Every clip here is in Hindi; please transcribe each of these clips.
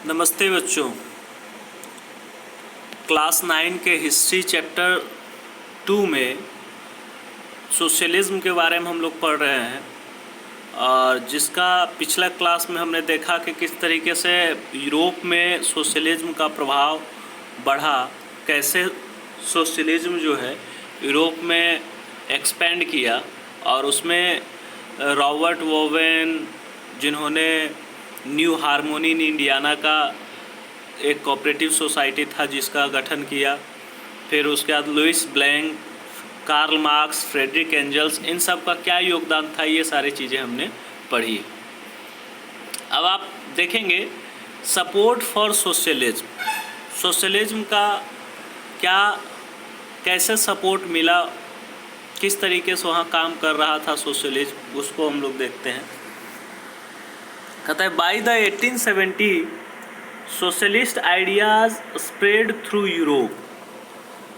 नमस्ते बच्चों। क्लास 9 के हिस्ट्री चैप्टर 2 में सोशलिज्म के बारे में हम लोग पढ़ रहे हैं और जिसका पिछला क्लास में हमने देखा कि किस तरीके से यूरोप में सोशलिज्म का प्रभाव बढ़ा, कैसे सोशलिज्म जो है यूरोप में एक्सपेंड किया और उसमें रॉबर्ट ओवेन जिन्होंने न्यू हार्मोनी इन इंडियाना का एक कोऑपरेटिव सोसाइटी था जिसका गठन किया, फिर उसके बाद Louis Blanc, Karl Marx, Friedrich Engels, इन सब का क्या योगदान था, ये सारी चीज़ें हमने पढ़ी। अब आप देखेंगे सपोर्ट फॉर सोशलिज्म, सोशलिज्म का क्या कैसे सपोर्ट मिला, किस तरीके से वहाँ काम कर रहा था सोशलिज्म, उसको हम लोग देखते हैं। कहता है by the 1870 socialist ideas spread through Europe.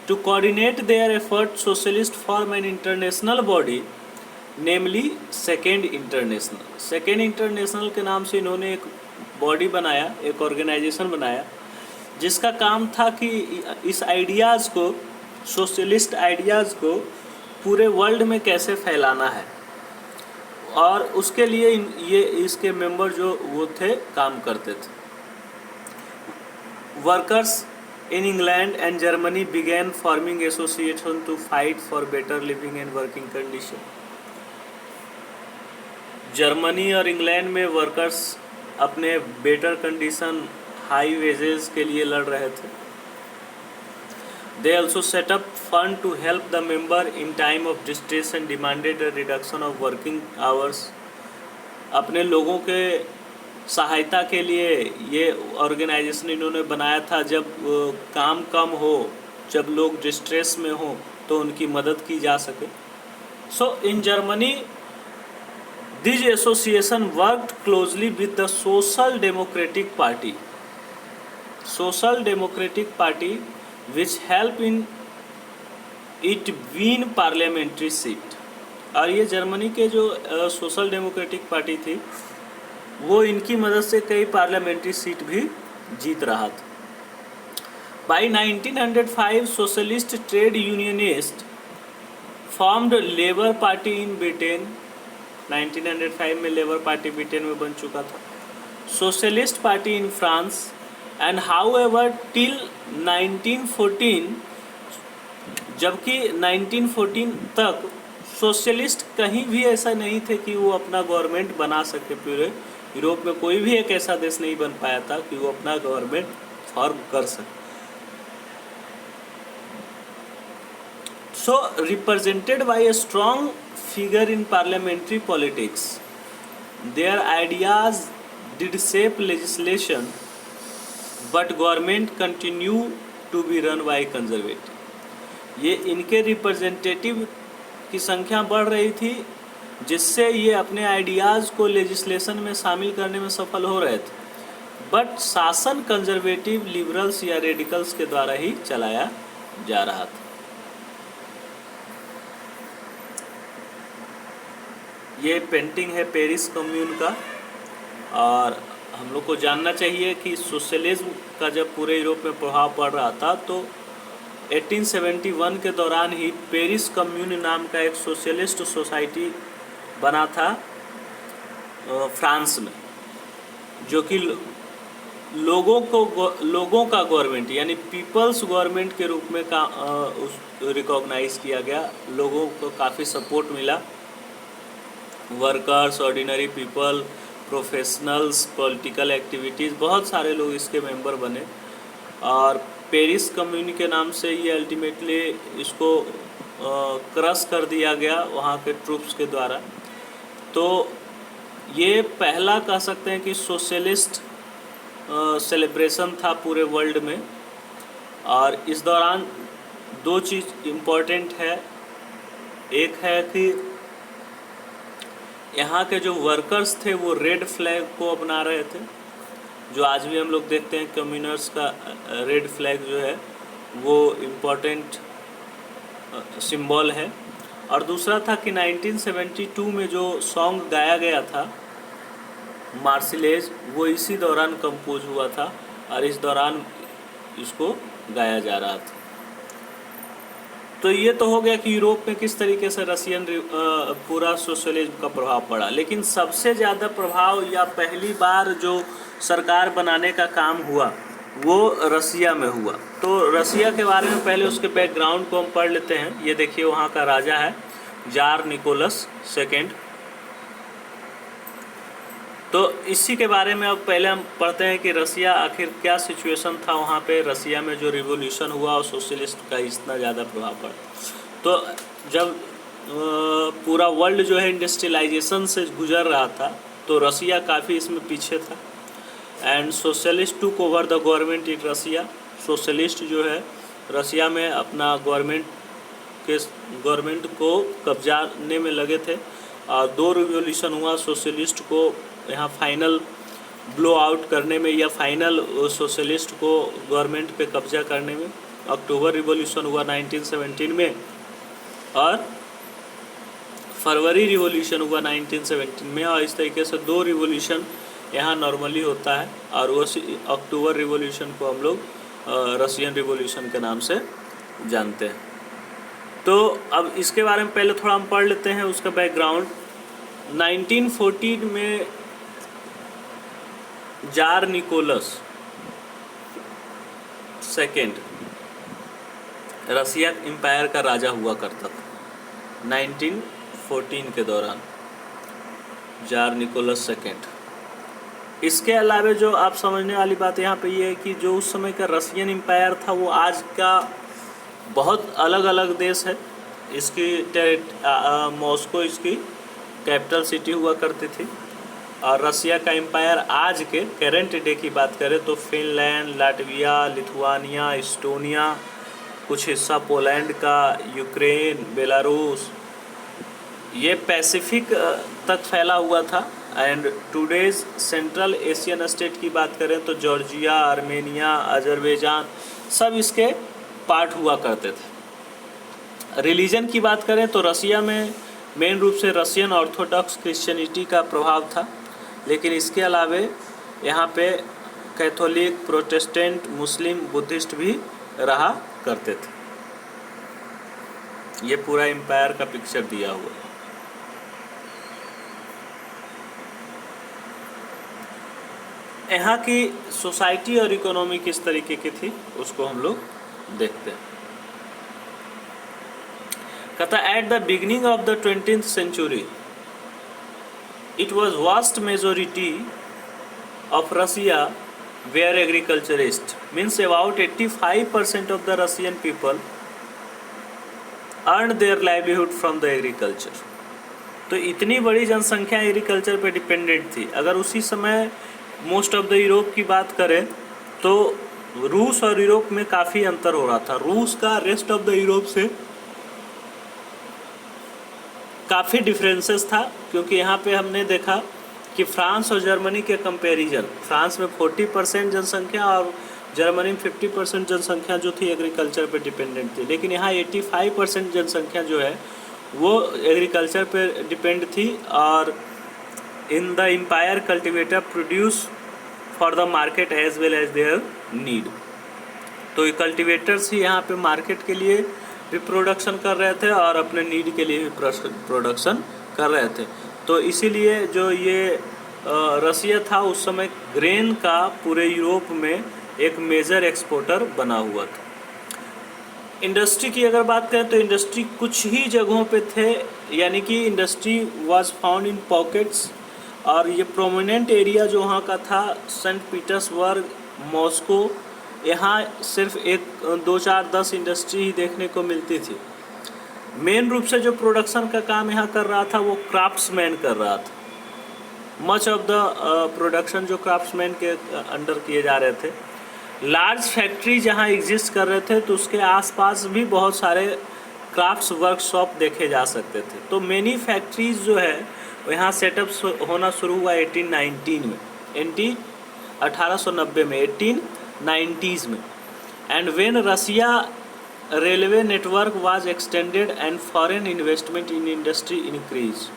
To coordinate their efforts, socialists form an international body, namely Second International. Second International के नाम से इन्होंने एक बॉडी बनाया, एक ऑर्गेनाइजेशन बनाया, जिसका काम था कि इस आइडियाज़ को, सोशलिस्ट आइडियाज़ को पूरे वर्ल्ड में कैसे फैलाना है, और उसके लिए ये इसके मेंबर जो वो थे काम करते थे। Workers in England and Germany began forming associations to fight for better living and working condition. Germany और इंग्लैंड में वर्कर्स अपने बेटर कंडीशन, हाई वेजेस के लिए लड़ रहे थे। They also set up fund to help the member in time of distress and demanded a reduction of working hours. अपने लोगों के सहायता के लिए ये ऑर्गेनाइजेशन इन्होंने बनाया था, जब काम कम हो, जब लोग डिस्ट्रेस में हो तो उनकी मदद की जा सके। So in Germany this association worked closely with the social democratic party, social democratic party which help in it win parliamentary seat. और ये जर्मनी के जो सोशल डेमोक्रेटिक पार्टी थी वो इनकी मदद से कई पार्लियामेंट्री सीट भी जीत रहा था। By 1905 socialist trade unionist formed labour party in Britain. 1905 में लेबर पार्टी ब्रिटेन में बन चुका था। Socialist party in France and however till 1914, जबकि 1914 तक सोशलिस्ट कहीं भी ऐसा नहीं थे कि वो अपना गवर्नमेंट बना सके। पूरे यूरोप में कोई भी एक ऐसा देश नहीं बन पाया था कि वो अपना गवर्नमेंट फॉर्म कर सके। So represented by a strong figure in parliamentary politics, their ideas did shape legislation but government continue to be run by conservative. ये इनके रिप्रेजेंटेटिव की संख्या बढ़ रही थी, जिससे ये अपने आइडियाज़ को लेजिस्लेशन में शामिल करने में सफल हो रहे थे, बट शासन कंजर्वेटिव, लिबरल्स या रेडिकल्स के द्वारा ही चलाया जा रहा था। ये पेंटिंग है पेरिस कम्यून का, और हम लोग को जानना चाहिए कि सोशलिज्म का जब पूरे यूरोप में प्रभाव पड़ रहा था तो 1871 के दौरान ही पेरिस कम्यून नाम का एक सोशलिस्ट सोसाइटी बना था फ्रांस में, जो कि लोगों का गवर्नमेंट यानी पीपल्स गवर्नमेंट के रूप में रिकॉग्नाइज किया गया। लोगों को काफ़ी सपोर्ट मिला, workers, ordinary people, professionals, political activities, बहुत सारे लोग इसके मेंबर बने और पेरिस कम्यून के नाम से ये अल्टीमेटली इसको क्रश कर दिया गया वहाँ के ट्रूप्स के द्वारा। तो ये पहला कह सकते हैं कि सोशलिस्ट सेलिब्रेशन था पूरे वर्ल्ड में। और इस दौरान दो चीज़ इम्पोर्टेंट है। एक है कि यहाँ के जो वर्कर्स थे वो रेड फ्लैग को अपना रहे थे, जो आज भी हम लोग देखते हैं कम्युनर्स का रेड फ्लैग जो है वो इम्पोर्टेंट सिंबल है। और दूसरा था कि 1972 में जो सॉन्ग गाया गया था मार्सिलेज वो इसी दौरान कंपोज हुआ था और इस दौरान इसको गाया जा रहा था। तो ये तो हो गया कि यूरोप में किस तरीके से रशियन पूरा सोशलिज्म का प्रभाव पड़ा। लेकिन सबसे ज़्यादा प्रभाव या पहली बार जो सरकार बनाने का काम हुआ वो रसिया में हुआ। तो रसिया के बारे में पहले उसके बैकग्राउंड को हम पढ़ लेते हैं। ये देखिए वहाँ का राजा है जार निकोलस सेकेंड। तो इसी के बारे में अब पहले हम पढ़ते हैं कि रसिया आखिर क्या सिचुएशन था वहाँ पे। रसिया में जो रिवॉल्यूशन हुआ और सोशलिस्ट का इतना ज़्यादा प्रभाव पड़ा। तो जब पूरा वर्ल्ड जो है इंडस्ट्रियलाइजेशन से गुजर रहा था तो रसिया काफ़ी इसमें पीछे था। And socialist took over the government in Russia. Socialist जो है रसिया में अपना गवर्नमेंट को कब्जाने में लगे थे और 2 रिवॉल्यूशन हुआ सोशलिस्ट को यहाँ फाइनल ब्लो आउट करने में या फाइनल सोशलिस्ट को गवर्नमेंट पे कब्जा करने में। अक्टूबर रिवॉल्यूशन हुआ 1917 में और फरवरी रिवॉल्यूशन हुआ 1917 में। और इस तरीके से 2 रिवॉल्यूशन यहाँ नॉर्मली होता है और उसी अक्टूबर रिवॉल्यूशन को हम लोग रशियन रिवॉल्यूशन के नाम से जानते हैं। तो अब इसके बारे में पहले थोड़ा हम पढ़ लेते हैं उसका बैकग्राउंड। 1914 में जार निकोलस सेकेंड रसिया एम्पायर का राजा हुआ करता था 1914 के दौरान, जार निकोलस सेकेंड। इसके अलावा जो आप समझने वाली बात यहाँ पे ये है कि जो उस समय का रसियन एम्पायर था वो आज का बहुत अलग अलग देश है। इसकी मॉस्को इसकी कैपिटल सिटी हुआ करती थी और रसिया का एम्पायर आज के करेंट डे की बात करें तो फिनलैंड, लाटविया, लिथुआनिया, इस्टोनिया, कुछ हिस्सा पोलैंड का, यूक्रेन, बेलारूस, ये पैसिफिक तक फैला हुआ था। And today's central Asian state की बात करें तो जॉर्जिया, आर्मेनिया, अजरबैजान सब इसके पार्ट हुआ करते थे। रिलीजन की बात करें तो रसिया में मेन रूप से रशियन ऑर्थोडॉक्स क्रिश्चियनिटी का प्रभाव था, लेकिन इसके अलावे यहाँ पे कैथोलिक, प्रोटेस्टेंट, मुस्लिम, बुद्धिस्ट भी रहा करते थे। ये पूरा एम्पायर का पिक्चर दिया हुआ है। यहाँ की सोसाइटी और इकोनॉमी किस तरीके की थी उसको हम लोग देखते हैं। कहता eight the beginning of the 20th century it was vast majority of Russia were agriculturists, means about 85% of the Russian people earned their livelihood from the agriculture। तो इतनी बड़ी जनसंख्या एग्रीकल्चर पे डिपेंडेंट थी। अगर उसी समय मोस्ट ऑफ द यूरोप की बात करें तो रूस और यूरोप में काफ़ी अंतर हो रहा था। रूस का रेस्ट ऑफ द यूरोप से काफ़ी डिफरेंसेस था, क्योंकि यहाँ पे हमने देखा कि फ्रांस और जर्मनी के कंपैरिजन, फ्रांस में 40% जनसंख्या और जर्मनी में 50% जनसंख्या जो थी एग्रीकल्चर पे डिपेंडेंट थी। लेकिन यहाँ 85% जनसंख्या जो है वो एग्रीकल्चर पे डिपेंड थी। और in the empire cultivator produce for the market as well as their need. तो ये कल्टिवेटर्स ही यहाँ पे मार्केट के लिए भी प्रोडक्शन कर रहे थे और अपने नीड के लिए भी प्रोडक्शन कर रहे थे। तो इसीलिए जो ये रसिया था उस समय ग्रेन का पूरे यूरोप में एक मेजर एक्सपोर्टर बना हुआ था। इंडस्ट्री की अगर बात करें तो इंडस्ट्री कुछ ही जगहों पे थे, यानी कि industry was found in pockets. और ये प्रोमिनेंट एरिया जो वहाँ का था सेंट पीटर्सबर्ग, मॉस्को, यहाँ सिर्फ 1-2-4-10 इंडस्ट्री ही देखने को मिलती थी। मेन रूप से जो प्रोडक्शन का काम यहाँ कर रहा था वो क्राफ्ट्समैन कर रहा था। मच ऑफ द प्रोडक्शन जो क्राफ्ट्समैन के अंडर किए जा रहे थे। लार्ज फैक्ट्री जहाँ एग्जिस्ट कर रहे थे तो उसके आसपास भी बहुत सारे क्राफ्ट्स वर्कशॉप देखे जा सकते थे। तो मेनी फैक्ट्रीज जो है वो यहाँ सेटअप होना शुरू हुआ 1890 में, 1890 में, 1890s में। And when Russia railway network was extended and foreign investment in industry increase.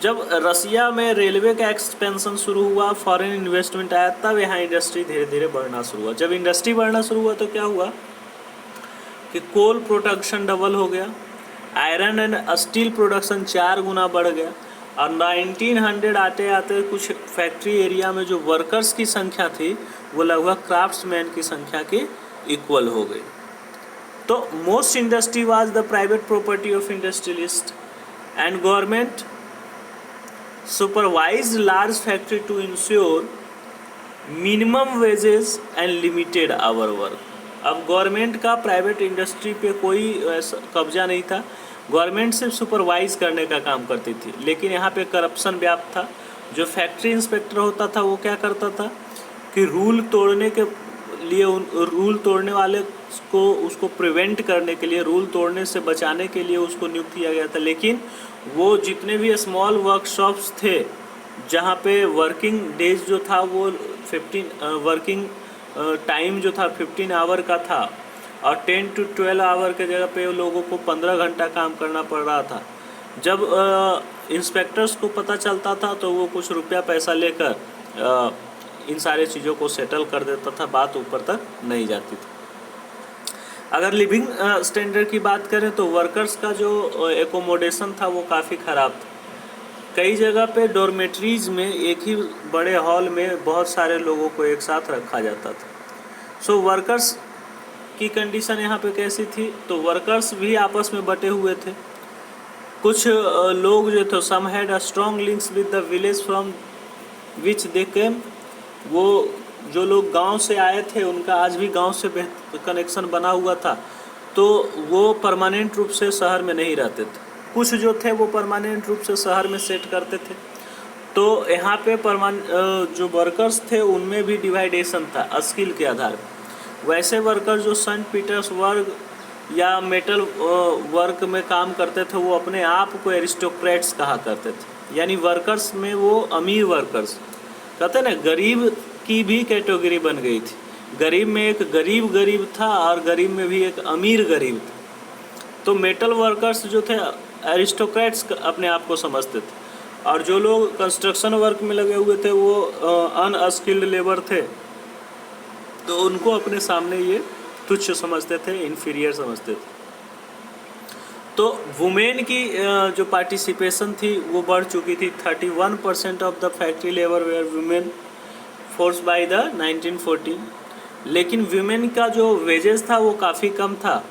जब रसिया में रेलवे का एक्सपेंशन शुरू हुआ, फॉरेन इन्वेस्टमेंट आया, तब यहाँ इंडस्ट्री धीरे धीरे बढ़ना शुरू हुआ। जब इंडस्ट्री बढ़ना शुरू हुआ तो क्या हुआ कि कोल प्रोडक्शन डबल हो गया, आयरन एंड स्टील प्रोडक्शन 4 गुना बढ़ गया, और 1900 आते आते कुछ फैक्ट्री एरिया में जो वर्कर्स की संख्या थी वो लगभग क्राफ्ट्समैन की संख्या के इक्वल हो गई। तो most industry was the private property of industrialist and government supervised large factory to ensure minimum wages and limited hour work. अब गवर्नमेंट का प्राइवेट इंडस्ट्री पे कोई कब्जा नहीं था, गवर्नमेंट सिर्फ सुपरवाइज करने का काम करती थी, लेकिन यहाँ पे करप्शन व्याप्त था। जो फैक्ट्री इंस्पेक्टर होता था वो क्या करता था कि रूल तोड़ने के लिए रूल तोड़ने वाले को उसको प्रिवेंट करने के लिए, रूल तोड़ने से बचाने के लिए उसको नियुक्त किया गया था। लेकिन वो जितने भी स्मॉल वर्कशॉप्स थे जहाँ पे वर्किंग डेज जो था वो 15 वर्किंग टाइम जो था 15 आवर का था, और 10 to 12 आवर के जगह पे लोगों को 15 घंटा काम करना पड़ रहा था। जब इंस्पेक्टर्स को पता चलता था तो वो कुछ रुपया पैसा लेकर इन सारे चीज़ों को सेटल कर देता था, बात ऊपर तक नहीं जाती थी। अगर लिविंग स्टैंडर्ड की बात करें तो वर्कर्स का जो एकोमोडेशन था वो काफ़ी ख़राब था। कई जगह पे डॉर्मेट्रीज में एक ही बड़े हॉल में बहुत सारे लोगों को एक साथ रखा जाता था। सो वर्कर्स की कंडीशन यहाँ पे कैसी थी, तो वर्कर्स भी आपस में बटे हुए थे। कुछ लोग जो थे some had a strong links with the village from which they came. वो जो लोग गांव से आए थे उनका आज भी गांव से कनेक्शन बना हुआ था, तो वो परमानेंट रूप से शहर में नहीं रहते थे। कुछ जो थे वो परमानेंट रूप से शहर में सेट करते थे। तो यहाँ पे जो वर्कर्स थे उनमें भी डिवाइडेशन था स्किल के आधार पर। वैसे वर्कर जो सेंट पीटर्सबर्ग या मेटल वर्क में काम करते थे वो अपने आप को एरिस्टोक्रेट्स कहा करते थे, यानी वर्कर्स में वो अमीर वर्कर्स कहते ना, गरीब की भी कैटेगरी बन गई थी। गरीब में एक गरीब था और गरीब में भी एक अमीर गरीब था। तो मेटल वर्कर्स जो थे एरिस्टोक्रेट्स अपने आप को समझते थे, और जो लोग कंस्ट्रक्शन वर्क में लगे हुए थे वो अनस्किल्ड लेबर थे, तो उनको अपने सामने ये तुच्छ समझते थे, इन्फीरियर समझते थे। तो वुमेन की जो पार्टिसिपेशन थी वो बढ़ चुकी थी। 31% of the factory labour were women force by the 1914। लेकिन वुमेन का जो वेजेस था वो काफ़ी कम था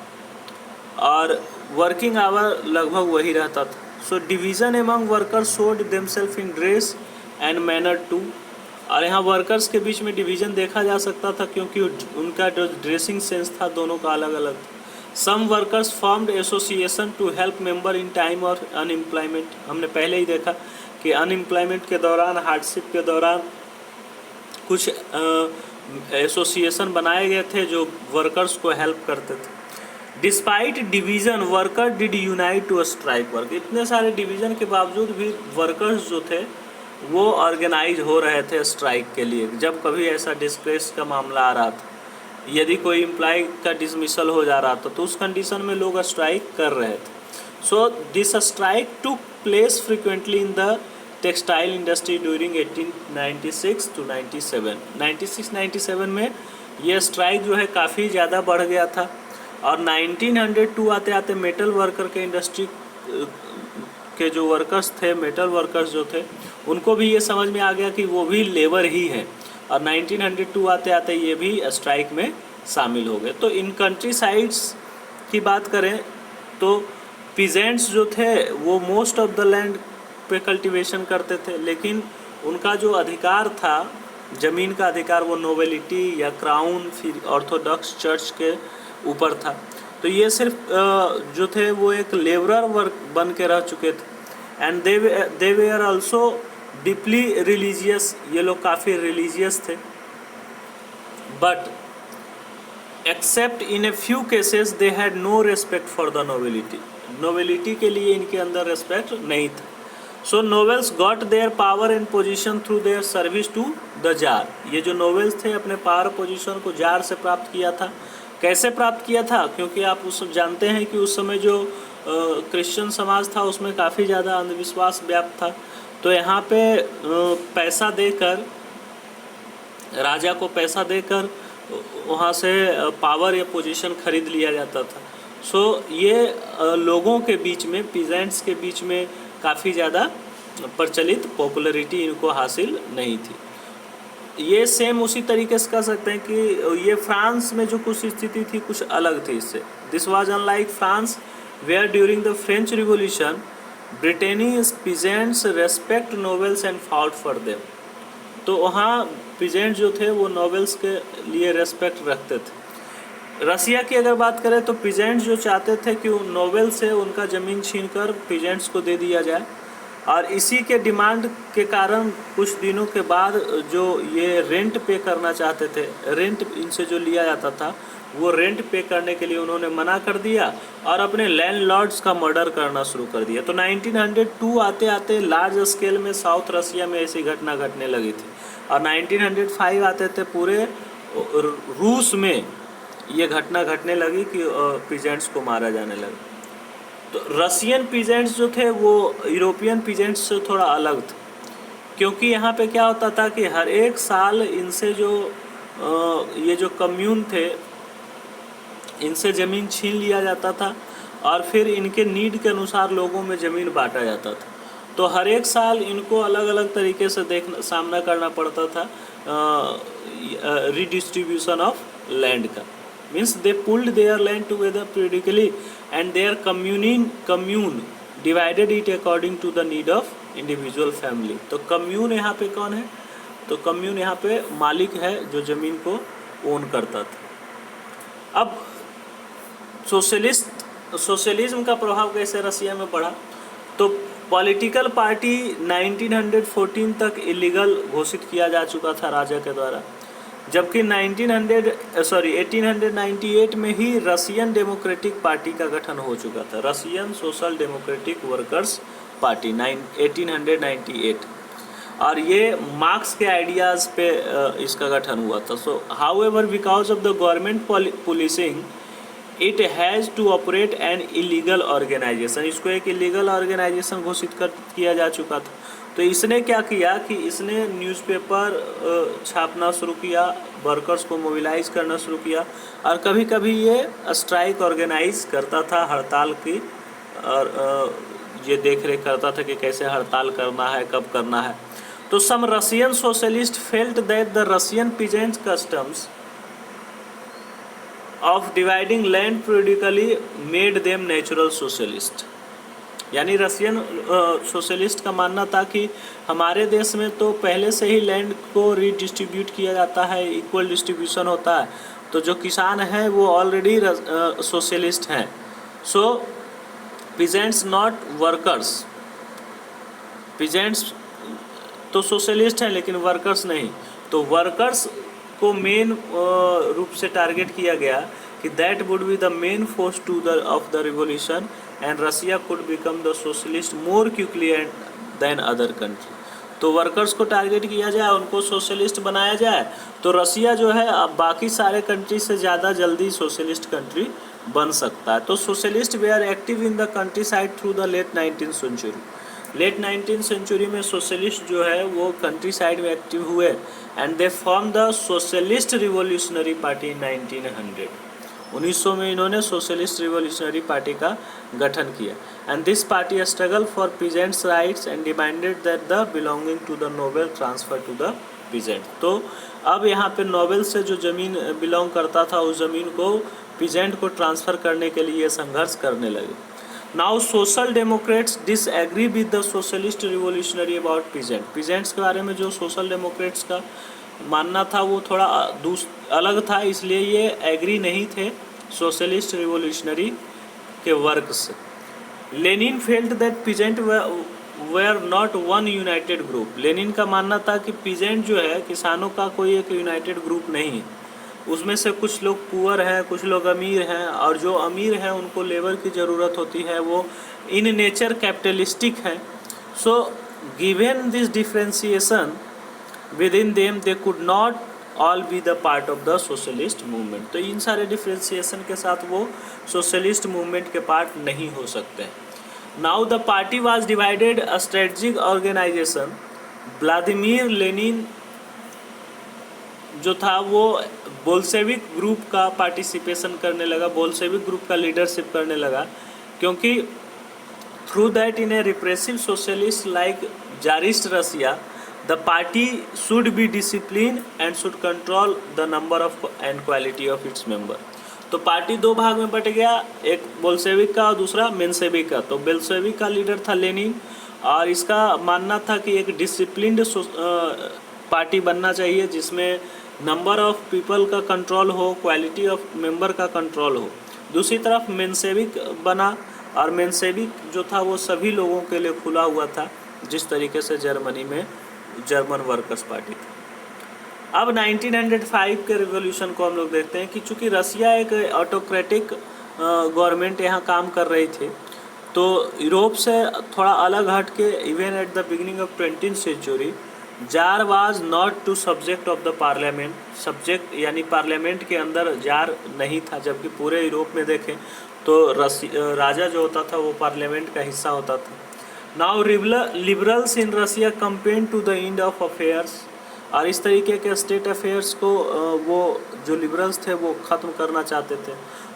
और वर्किंग आवर लगभग वही रहता था। So division among workers showed themselves in dress and manner too. और यहाँ वर्कर्स के बीच में डिवीज़न देखा जा सकता था क्योंकि उनका जो ड्रेसिंग सेंस था दोनों का अलग अलग था। Some workers formed association to help member in time और अनएम्प्लॉयमेंट। हमने पहले ही देखा कि अनएम्प्लॉयमेंट के दौरान, हार्डशिप के दौरान कुछ एसोसिएशन बनाए गए थे जो वर्कर्स को हेल्प करते थे। Despite division worker did unite to strike work. इतने सारे डिवीज़न के बावजूद भी वर्कर्स जो थे वो ऑर्गेनाइज हो रहे थे स्ट्राइक के लिए। जब कभी ऐसा डिस्प्लेस का मामला आ रहा था, यदि कोई एम्प्लॉय का डिसमिसल हो जा रहा था, तो उस कंडीशन में लोग स्ट्राइक कर रहे थे। So this strike took place frequently in the textile industry during 1896 to 97। 96-97 में ये स्ट्राइक जो है काफ़ी ज़्यादा बढ़ गया था। और 1902 आते आते मेटल वर्कर के इंडस्ट्री के जो वर्कर्स थे, मेटल वर्कर्स जो थे, उनको भी ये समझ में आ गया कि वो भी लेबर ही है, और 1902 आते आते ये भी स्ट्राइक में शामिल हो गए। तो इन कंट्री साइड्स की बात करें तो पीजेंट्स जो थे वो मोस्ट ऑफ द लैंड पे कल्टीवेशन करते थे, लेकिन उनका जो अधिकार था, ज़मीन का अधिकार, वो नोबेलिटी या क्राउन फिर ऑर्थोडॉक्स चर्च के ऊपर था। तो ये सिर्फ जो थे वो एक लेबरर वर्क बन के रह चुके थे। And they were also deeply religious. ये लोग काफ़ी रिलीजियस थे, but except in a few cases they had no respect for the nobility. Nobility के लिए इनके अंदर रेस्पेक्ट नहीं था। So nobles got their power and position through their service to the tsar. ये जो नोवेल्स थे अपने पावर पोजीशन को जार से प्राप्त किया था। कैसे प्राप्त किया था? क्योंकि आप उस जानते हैं कि उस समय जो क्रिश्चियन समाज था उसमें काफ़ी ज़्यादा अंधविश्वास व्याप्त था। तो यहाँ पे पैसा देकर, राजा को पैसा देकर वहाँ से पावर या पोजीशन खरीद लिया जाता था। सो ये लोगों के बीच में, पीजेंट्स के बीच में काफ़ी ज़्यादा प्रचलित, पॉपुलैरिटी इनको हासिल नहीं थी। ये सेम उसी तरीके से कह सकते हैं कि ये फ्रांस में जो कुछ स्थिति थी कुछ अलग थी इससे। This was unlike France where during the French revolution Brittany's peasants respect nobles and fought for them. तो वहाँ पीजेंट जो थे वो नोवेल्स के लिए रेस्पेक्ट रखते थे। रसिया की अगर बात करें तो पीजेंट जो चाहते थे कि नोवेल से उनका ज़मीन छीनकर पीजेंट्स को दे दिया जाए, और इसी के डिमांड के कारण कुछ दिनों के बाद जो ये रेंट पे करना चाहते थे, रेंट इनसे जो लिया जाता था, वो रेंट पे करने के लिए उन्होंने मना कर दिया और अपने लैंडलॉर्ड्स का मर्डर करना शुरू कर दिया। तो 1902 आते आते लार्ज स्केल में साउथ रसिया में ऐसी घटना घटने लगी थी, और 1905 आते थे पूरे रूस में ये घटना घटने लगी कि पीजेंट्स को मारा जाने लगा। तो रसियन पीजेंट्स जो थे वो यूरोपियन पीजेंट्स से थोड़ा अलग थे, क्योंकि यहाँ पे क्या होता था कि हर एक साल इनसे जो ये जो कम्यून थे, इनसे ज़मीन छीन लिया जाता था और फिर इनके नीड के अनुसार लोगों में ज़मीन बांटा जाता था। तो हर एक साल इनको अलग अलग तरीके से सामना करना पड़ता था रीडिस्ट्रीब्यूशन ऑफ लैंड का। Means they pooled their land together periodically and their commune divided it according to the need of individual family. तो कम्यून यहाँ पे कौन है? तो कम्यून यहाँ पे मालिक है जो ज़मीन को ओन करता था। अब सोशलिज्म का प्रभाव कैसे रसिया में बढ़ा? तो पॉलिटिकल पार्टी 1914 तक इलीगल घोषित किया जा चुका था राजा के द्वारा, जबकि 1898 में ही रसियन डेमोक्रेटिक पार्टी का गठन हो चुका था, Russian social democratic workers party 1898, और ये मार्क्स के आइडियाज़ पे इसका गठन हुआ था। So however because of the government policing it has to operate an illegal organisation, इसको एक इलीगल ऑर्गेनाइजेशन घोषित किया जा चुका था। तो इसने क्या किया कि इसने न्यूज़पेपर छापना शुरू किया, वर्कर्स को मोबिलाइज करना शुरू किया, और कभी कभी ये स्ट्राइक ऑर्गेनाइज करता था, हड़ताल की, और ये देख रेख करता था कि कैसे हड़ताल करना है, कब करना है। तो some Russian socialist felt that the Russian peasant customs of dividing land periodically made them natural socialist. यानी रसियन सोशलिस्ट का मानना था कि हमारे देश में तो पहले से ही लैंड को रीडिस्ट्रीब्यूट किया जाता है, इक्वल डिस्ट्रीब्यूशन होता है, तो जो किसान हैं वो ऑलरेडी सोशलिस्ट हैं। सो पीजेंट्स नॉट वर्कर्स, पीजेंट्स तो सोशलिस्ट हैं लेकिन वर्कर्स नहीं। तो वर्कर्स को मेन रूप से टारगेट किया गया कि that would be the main force to the of the revolution and Russia could become the socialist more quickly than other country. तो वर्कर्स को टारगेट किया जाए, उनको सोशलिस्ट बनाया जाए, तो रसिया जो है अब बाकी सारे कंट्री से ज़्यादा जल्दी सोशलिस्ट कंट्री बन सकता है। तो socialist they are active in the countryside through the late 19th century. Late 19th century में सोशलिस्ट जो है वो कंट्री साइड में एक्टिव हुए and they form the socialist revolutionary party in 1900। 1900 में इन्होंने सोशलिस्ट रिवॉल्यूशनरी पार्टी का गठन किया and this party struggle for peasants rights and demanded that the belonging to the noble transfer to the peasant. तो अब यहाँ पे नोबेल से जो ज़मीन बिलोंग करता था उस ज़मीन को पीजेंट को ट्रांसफ़र करने के लिए संघर्ष करने लगे। Now social Democrats disagree with the socialist revolutionary about peasant. Peasants के बारे में जो सोशल डेमोक्रेट्स का मानना था वो थोड़ा अलग था, इसलिए ये एग्री नहीं थे सोशलिस्ट रिवॉल्यूशनरी के वर्क से। Lenin felt that peasant were not one united group. Lenin का मानना था कि पीजेंट जो है किसानों का कोई एक यूनाइटेड ग्रुप नहीं है, उसमें से कुछ लोग पुअर हैं, कुछ लोग अमीर हैं, और जो अमीर हैं उनको लेबर की ज़रूरत होती है, वो इन नेचर कैपिटलिस्टिक हैं। So given this differentiation with in them they could not all be the part of the socialist movement. तो इन सारे डिफ्रेंसिएशन के साथ वो सोशलिस्ट मूवमेंट के पार्ट नहीं हो सकते हैं। Now the party was divided a strategic organisation. Vladimir Lenin जो था वो बोल्शेविक ग्रुप का पार्टिसिपेशन करने लगा, बोल्शेविक ग्रुप का लीडरशिप करने लगा, क्योंकि through that in a repressive socialist like tsarist Russia the party should be discipline and should control the number of and quality of its member. तो पार्टी दो भाग में बट गया, एक बोल्शेविक का और दूसरा मेंशेविक का। तो बोल्शेविक का लीडर था लेनिन और इसका मानना था कि एक डिसिप्लिन्ड पार्टी बनना चाहिए जिसमें नंबर ऑफ पीपल का कंट्रोल हो, क्वालिटी ऑफ मेंबर का कंट्रोल हो। दूसरी तरफ मेंशेविक बना और मेंशेविक जो था वो सभी लोगों के लिए खुला हुआ था, जिस तरीके से जर्मनी में जर्मन वर्कर्स पार्टी थी। अब 1905 के रिवॉल्यूशन को हम लोग देखते हैं कि चूँकि रसिया एक ऑटोक्रेटिक गवर्नमेंट यहाँ काम कर रही थी, तो यूरोप से थोड़ा अलग हट के even at the beginning of 20th century tsar was not to subject of the parliament. Subject यानी पार्लियामेंट के अंदर जार नहीं था, जबकि पूरे यूरोप में देखें तो राजा जो होता था वो पार्लियामेंट का हिस्सा होता था। Now liberals in Russia campaign to the end of affairs, और इस तरीके के स्टेट अफेयर्स को वो जो लिबरल्स थे वो ख़त्म करना चाहते थे।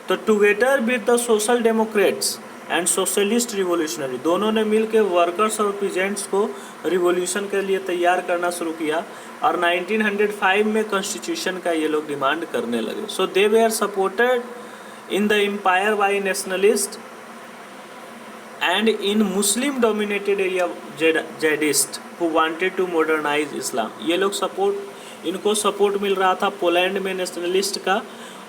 तो together with the social Democrats and socialist revolutionary, दोनों ने मिलकर वर्कर्स और पीजेंट्स को रिवॉल्यूशन के लिए तैयार करना शुरू किया और 1905 में कॉन्स्टिट्यूशन का ये लोग डिमांड करने लगे। So they were supported in the empire by nationalist and in Muslim dominated area jadidist who wanted to modernise Islam. ये लोग इनको सपोर्ट मिल रहा था पोलैंड में नेशनलिस्ट का,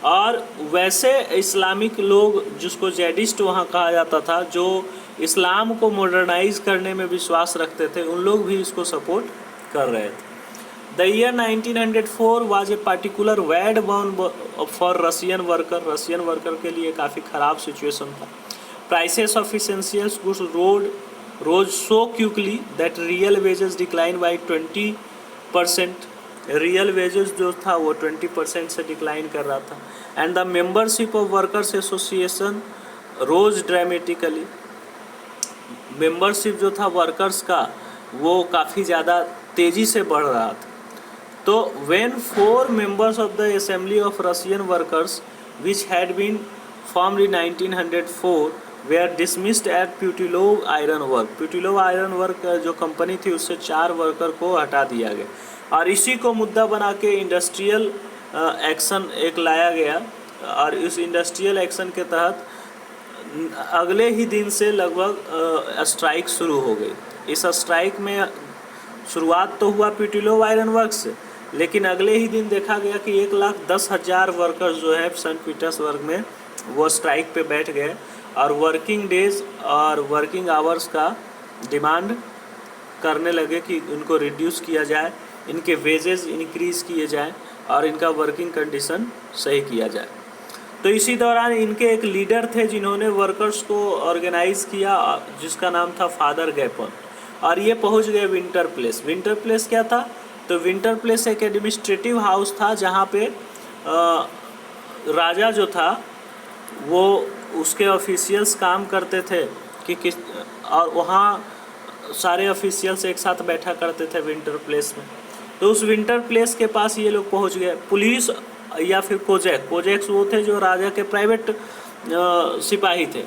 और वैसे इस्लामिक लोग जिसको जेडिस्ट वहाँ कहा जाता था, जो इस्लाम को मॉडर्नाइज करने में विश्वास रखते थे, उन लोग भी इसको सपोर्ट कर रहे थे। The year 1904 was a particular bad one for Russian worker के लिए काफ़ी ख़राब सिचुएशन था। Prices of essentials goods rose so quickly that real wages decline by 20%। Real wages जो था वो 20% से डिक्लाइन कर रहा था। And the membership of workers association rose dramatically. Membership जो था वर्कर्स का वो काफ़ी ज़्यादा तेज़ी से बढ़ रहा था। तो when 4 members of the assembly of Russian workers which had been formed in 1904 were dismissed at Putilov iron work. Putilov iron work जो कंपनी थी उससे 4 वर्कर को हटा दिया गया, और इसी को मुद्दा बना के इंडस्ट्रियल एक्शन एक लाया गया, और इस इंडस्ट्रियल एक्शन के तहत अगले ही दिन से लगभग स्ट्राइक शुरू हो गई। इस स्ट्राइक में शुरुआत तो हुआ प्यूटिलोव आयरन वर्क से, लेकिन अगले ही दिन देखा गया कि 1,10,000 वर्कर्स जो है सेंट पीटर्सबर्ग में वो स्ट्राइक पे बैठ गए और वर्किंग डेज और वर्किंग आवर्स का डिमांड करने लगे कि उनको रिड्यूस किया जाए, इनके वेजेस इंक्रीज़ किए जाए और इनका वर्किंग कंडीशन सही किया जाए। तो इसी दौरान इनके एक लीडर थे जिन्होंने वर्कर्स को ऑर्गेनाइज़ किया, जिसका नाम था फादर गैपन, और ये पहुंच गए विंटर प्लेस। विंटर प्लेस क्या था? तो विंटर प्लेस एक एडमिनिस्ट्रेटिव हाउस था जहाँ पे राजा जो था वो उसके ऑफिशियल्स काम करते थे कि किस, और वहाँ सारे ऑफिशियल्स एक साथ बैठा करते थे विंटर प्लेस में। तो उस विंटर प्लेस के पास ये लोग पहुँच गए। पुलिस या फिर कोजेक्स वो थे जो राजा के प्राइवेट सिपाही थे,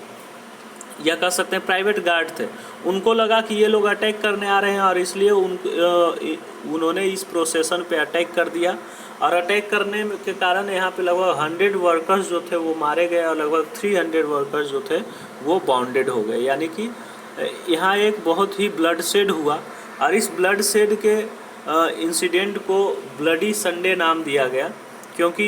या कह सकते हैं प्राइवेट गार्ड थे। उनको लगा कि ये लोग अटैक करने आ रहे हैं और इसलिए उन्होंने इस प्रोसेसन पे अटैक कर दिया, और अटैक करने के कारण यहाँ पे लगभग 100 वर्कर्स जो थे वो मारे गए और लगभग 300 वर्कर्स जो थे वो बाउंडेड हो गए। यानी कि यहाँ एक बहुत ही ब्लड शेड हुआ, और इस ब्लड शेड के इंसिडेंट को ब्लडी संडे नाम दिया गया, क्योंकि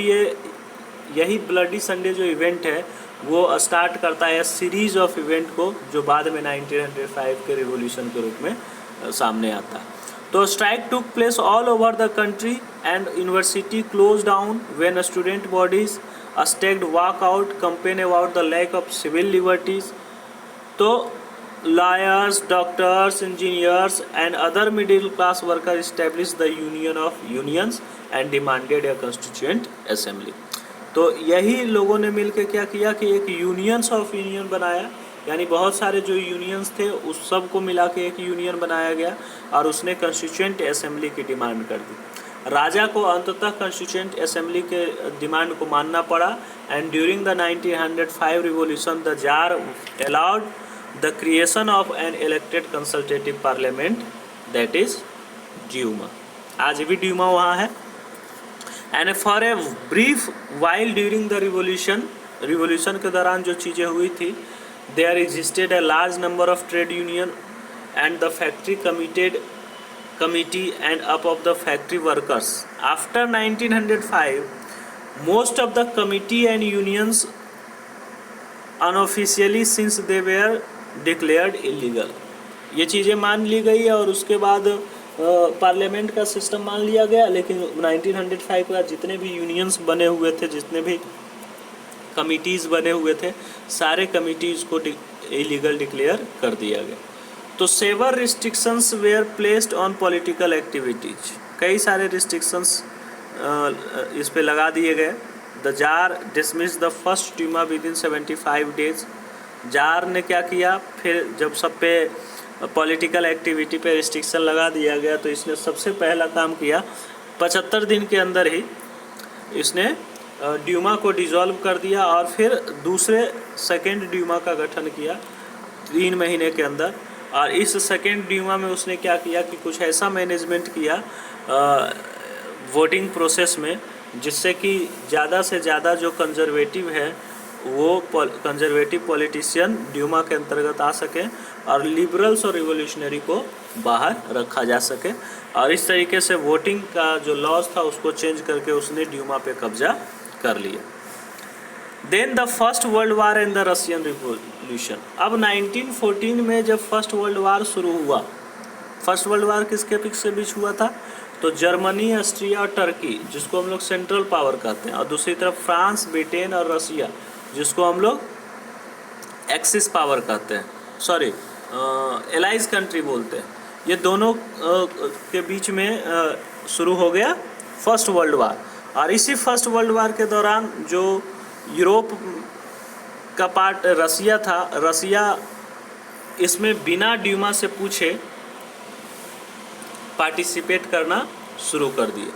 यही ब्लडी संडे जो इवेंट है वो स्टार्ट करता है सीरीज़ ऑफ इवेंट को, जो बाद में 1905 के रिवॉल्यूशन के रूप में सामने आता है। तो strike took place all over the country and university close down when student bodies staged walk out campaign about the lack of civil liberties. तो lawyers, doctors, engineers and other middle class workers established the union of unions and demanded a constituent assembly। तो यही लोगों ने मिलकर क्या किया कि एक यूनियंस ऑफ यूनियन बनाया, यानी बहुत सारे जो यूनियंस थे उस सब को मिला के एक यूनियन बनाया गया और उसने कॉन्स्टिट्यूएंट असेंबली की डिमांड कर दी। राजा को अंततः कॉन्स्टिट्यूएंट असेंबली के डिमांड को मानना पड़ा and during the 1905 revolution the tsar allowed the creation of an elected consultative parliament that is Duma. आज भी ड्यूमा वहाँ है। And for a brief while during the revolution के दौरान जो चीज़ें हुई थी, there existed a large number of trade union and the factory committee and up of the factory workers. After 1905, most of the committee and unions unofficially since they were declared illegal. ये चीज़ें मान ली गई और उसके बाद पार्लियामेंट का सिस्टम मान लिया गया, लेकिन 1905 का जितने भी यूनियंस बने हुए थे, जितने भी कमिटीज़ बने हुए थे, सारे कमिटीज़ को इलीगल डिक्लेयर कर दिया गया। तो severe restrictions were placed on political activities, कई सारे रिस्ट्रिक्शंस इस पे लगा दिए गए। The tsar dismissed the first Duma within 75 days. Tsar ने क्या किया, फिर जब सब पे पॉलिटिकल एक्टिविटी पे रिस्ट्रिक्शन लगा दिया गया तो इसने सबसे पहला काम किया, 75 दिन के अंदर ही इसने ड्यूमा को डिसॉल्व कर दिया और फिर दूसरे सेकेंड ड्यूमा का गठन किया 3 महीने के अंदर। और इस सेकेंड ड्यूमा में उसने क्या किया कि कुछ ऐसा मैनेजमेंट किया वोटिंग प्रोसेस में, जिससे कि ज़्यादा से ज़्यादा जो कंजर्वेटिव है वो कंजर्वेटिव पॉलिटिशियन ड्यूमा के अंतर्गत आ सके और लिबरल्स और रिवोल्यूशनरी को बाहर रखा जा सके। और इस तरीके से वोटिंग का जो लॉज था उसको चेंज करके उसने ड्यूमा पे कब्जा कर लिया। Then the first world war and the Russian revolution. अब 1914 में जब फर्स्ट वर्ल्ड वार शुरू हुआ, फर्स्ट वर्ल्ड वार किसके बीच हुआ था, तो जर्मनी, ऑस्ट्रिया और टर्की, जिसको हम लोग सेंट्रल पावर कहते हैं, और दूसरी तरफ फ्रांस, ब्रिटेन और रशिया, जिसको हम लोग एक्सिस पावर कहते हैं, सॉरी एलाइज कंट्री बोलते हैं। ये दोनों के बीच में शुरू हो गया फर्स्ट वर्ल्ड वार। और इसी फर्स्ट वर्ल्ड वार के दौरान जो यूरोप का पार्ट रसिया था, रसिया इसमें बिना ड्यूमा से पूछे पार्टिसिपेट करना शुरू कर दिए।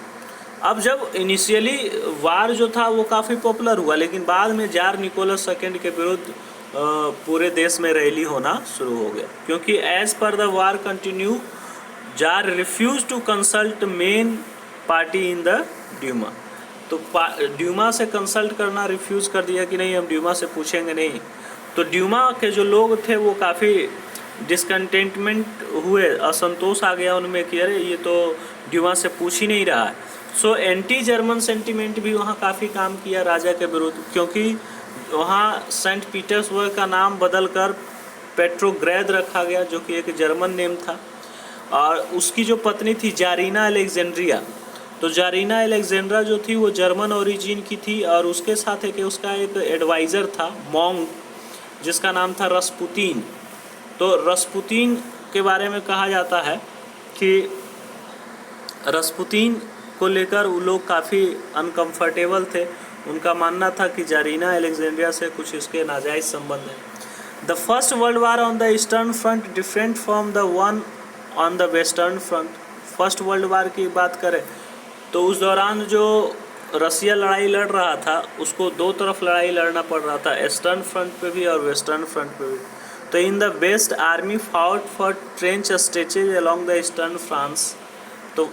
अब जब इनिशियली वार जो था वो काफ़ी पॉपुलर हुआ, लेकिन बाद में जार निकोलस सेकेंड के विरुद्ध पूरे देश में रैली होना शुरू हो गया, क्योंकि as per the war continue tsar refuse to consult main party in the Duma. तो ड्यूमा से कंसल्ट करना रिफ्यूज़ कर दिया कि नहीं, हम ड्यूमा से पूछेंगे नहीं। तो ड्यूमा के जो लोग थे वो काफ़ी डिसकंटेंटमेंट हुए, असंतोष आ गया उनमें कि अरे ये तो ड्यूमा से पूछ ही नहीं रहा है। सो एंटी जर्मन सेंटिमेंट भी वहाँ काफ़ी काम किया राजा के विरुद्ध, क्योंकि वहाँ सेंट पीटर्सबर्ग का नाम बदल कर पेट्रोग्रेद रखा गया, जो कि एक जर्मन नेम था। और उसकी जो पत्नी थी जारीना अलेक्जेंड्रिया, तो जारीना अलेक्जेंड्रा जो थी वो जर्मन ओरिजिन की थी, और उसके साथ उसका एक एडवाइज़र था मॉन्ग, जिसका नाम था रस्पुतीन। तो रस्पुतीन के बारे में कहा जाता है कि रस्पुतीन को लेकर वो लोग काफ़ी अनकंफर्टेबल थे। उनका मानना था कि जारीना अलेक्जेंड्रिया से कुछ इसके नाजायज़ संबंध हैं। The first world war on the eastern front different from the one on the western front. First world वार की बात करें तो उस दौरान जो रसिया लड़ाई लड़ रहा था उसको दो तरफ लड़ाई लड़ना पड़ रहा था, ईस्टर्न फ्रंट पे भी और वेस्टर्न फ्रंट पे भी। तो in the west army fought for trench stretches along the eastern France. तो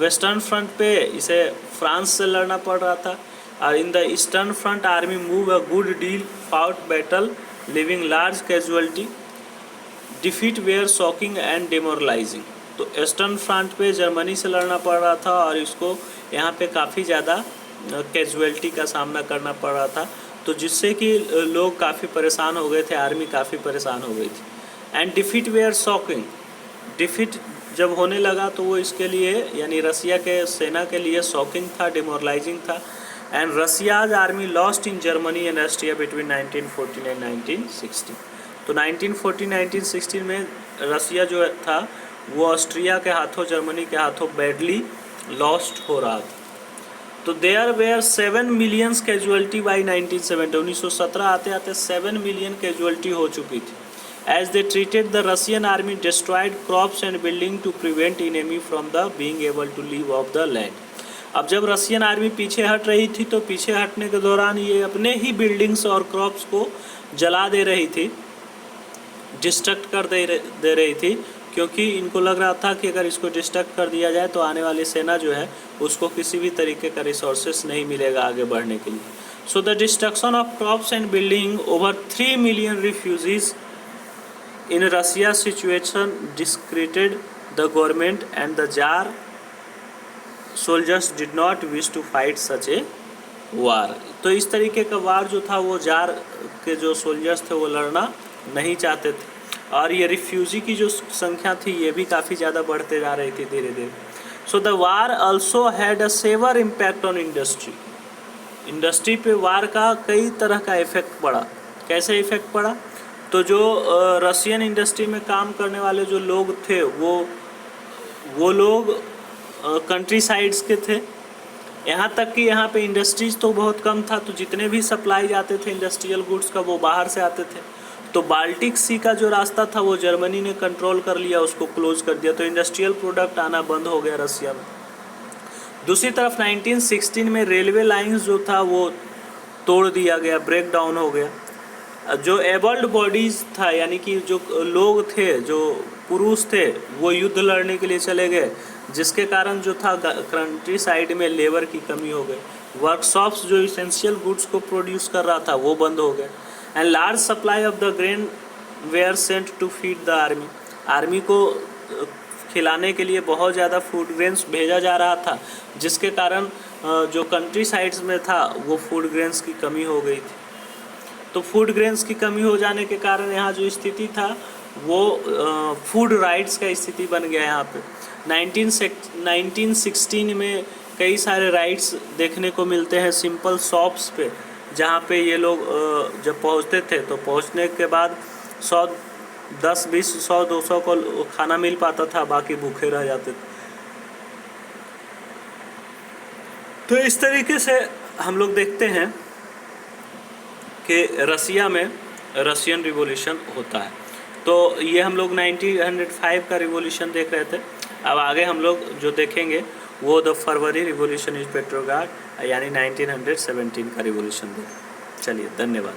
वेस्टर्न फ्रंट पे इसे फ्रांस से लड़ना पड़ रहा था, और in the eastern front army move a good deal fought battle living large casualty defeat were shocking and demoralising. तो ईस्टर्न फ्रंट पे जर्मनी से लड़ना पड़ रहा था और इसको यहाँ पे काफ़ी ज़्यादा कैजुअलिटी का सामना करना पड़ रहा था, तो जिससे कि लोग काफ़ी परेशान हो गए थे, आर्मी काफ़ी परेशान हो गई थी। And defeat were shocking, defeat जब होने लगा तो वो इसके लिए यानी रसिया के सेना के लिए शॉकिंग था, डिमोरलाइजिंग था। And Russia's army lost in Germany and Austria between 1914 and 1916। तो 1914-1916 में रसिया जो था वो ऑस्ट्रिया के हाथों, जर्मनी के हाथों बैडली लॉस्ट हो रहा था। तो there were 7 millions casualty by 1970, 1917 आते आते 7 मिलियन कैजुअलिटी हो चुकी थी। As they treated the Russian army destroyed crops and building to prevent enemy from the being able to live off the land. अब जब रशियन आर्मी पीछे हट रही थी तो पीछे हटने के दौरान ये अपने ही बिल्डिंग्स और क्रॉप्स को जला दे रही थी, डिस्ट्रक्ट कर दे रही थी, क्योंकि इनको लग रहा था कि अगर इसको डिस्ट्रक्ट कर दिया जाए तो आने वाली सेना जो है उसको किसी भी तरीके का रिसोर्सेस नहीं मिलेगा आगे बढ़ने के लिए। So the destruction of crops and building, over 3 million refugees in Russia situation discredited the government and the tsar soldiers did not wish to fight such a war. तो इस तरीके का वार जो था वो जार के जो सोल्जर्स थे वो लड़ना नहीं चाहते थे, और ये रिफ्यूजी की जो संख्या थी ये भी काफ़ी ज़्यादा बढ़ते जा रही थी धीरे धीरे। So the war also had a severe impact on industry. Industry पे वार का कई तरह का इफेक्ट पड़ा। कैसे इफेक्ट पड़ा? तो जो रशियन इंडस्ट्री में काम करने वाले जो लोग थे वो लोग कंट्री साइड्स के थे। यहाँ तक कि यहाँ पे इंडस्ट्रीज़ तो बहुत कम था, तो जितने भी सप्लाई जाते थे इंडस्ट्रियल गुड्स का वो बाहर से आते थे। तो बाल्टिक सी का जो रास्ता था वो जर्मनी ने कंट्रोल कर लिया, उसको क्लोज कर दिया, तो इंडस्ट्रियल प्रोडक्ट आना बंद हो गया रशिया में। दूसरी तरफ 1916 में रेलवे लाइंस जो था वो तोड़ दिया गया, ब्रेक डाउन हो गया। जो एबल्ड बॉडीज़ था, यानी कि जो लोग थे, जो पुरुष थे, वो युद्ध लड़ने के लिए चले गए, जिसके कारण जो था कंट्री साइड में लेबर की कमी हो गई। वर्कशॉप्स जो इसेंशियल गुड्स को प्रोड्यूस कर रहा था वो बंद हो गए। And large supply of the grain were sent to feed the army. Army को खिलाने के लिए बहुत ज़्यादा फूड ग्रेन्स भेजा जा रहा था, जिसके कारण जो कंट्री साइड्स में था वो फूड ग्रेन्स की कमी हो गई थी। तो फूड ग्रेन्स की कमी हो जाने के कारण यहाँ जो स्थिति था वो फूड राइट्स का स्थिति बन गया यहाँ पे। 1916 में कई सारे राइट्स देखने को मिलते हैं सिंपल शॉप्स पे, जहाँ पे ये लोग जब पहुँचते थे तो पहुँचने के बाद 10, 20, 100, 200 को खाना मिल पाता था, बाकी भूखे रह जाते थे। तो इस तरीके से हम लोग देखते हैं कि रसिया में रशियन रिवॉल्यूशन होता है। तो ये हम लोग 1905 का रिवॉल्यूशन देख रहे थे। अब आगे हम लोग जो देखेंगे वो the February revolution is Petrograd, यानी 1917 का रिवॉल्यूशन देखें। चलिए, धन्यवाद।